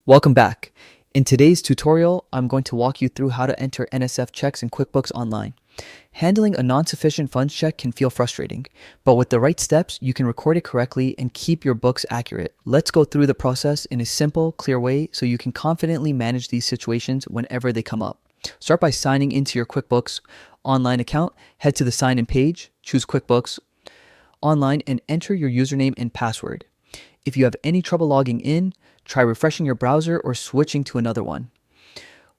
Welcome back. In today's tutorial, I'm going to walk you through how to enter NSF checks in QuickBooks Online. Handling a non-sufficient funds check can feel frustrating, but with the right steps, you can record it correctly and keep your books accurate. Let's go through the process in a simple, clear way so you can confidently manage these situations whenever they come up. Start by signing into your QuickBooks Online account. Head to the sign in page, choose QuickBooks Online, and enter your username and password. If you have any trouble logging in, try refreshing your browser or switching to another one.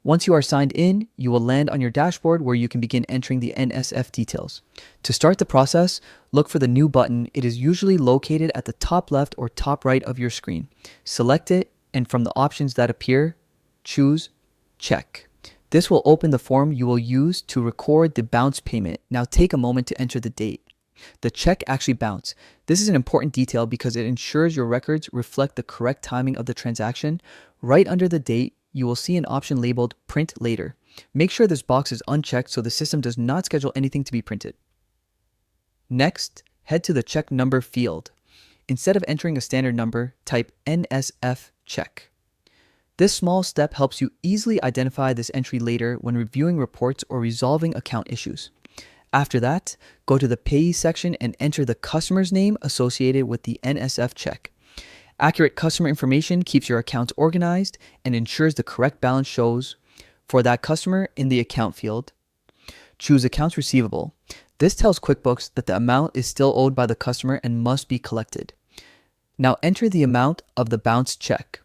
Once you are signed in, you will land on your dashboard where you can begin entering the NSF details. To start the process, look for the New button. It is usually located at the top left or top right of your screen. Select it, and from the options that appear, choose Check. This will open the form you will use to record the bounce payment. Now take a moment to enter the date. The check actually bounced. This is an important detail because it ensures your records reflect the correct timing of the transaction. Right under the date, you will see an option labeled Print Later. Make sure this box is unchecked so the system does not schedule anything to be printed. Next, head to the check number field. Instead of entering a standard number, type NSF check. This small step helps you easily identify this entry later when reviewing reports or resolving account issues. After that, go to the Payee section and enter the customer's name associated with the NSF check. Accurate customer information keeps your accounts organized and ensures the correct balance shows for that customer in the account field. Choose Accounts Receivable. This tells QuickBooks that the amount is still owed by the customer and must be collected. Now enter the amount of the bounced check.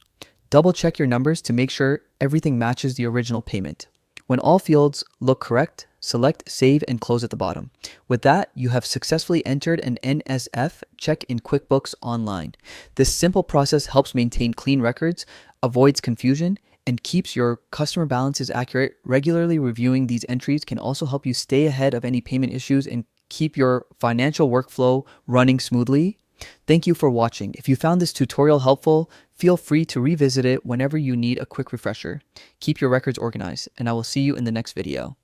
Double check your numbers to make sure everything matches the original payment. When all fields look correct, select Save and close at the bottom. With that, you have successfully entered an NSF check in QuickBooks Online. This simple process helps maintain clean records, avoids confusion, and keeps your customer balances accurate. Regularly reviewing these entries can also help you stay ahead of any payment issues and keep your financial workflow running smoothly. Thank you for watching. If you found this tutorial helpful, feel free to revisit it whenever you need a quick refresher. Keep your records organized, and I will see you in the next video.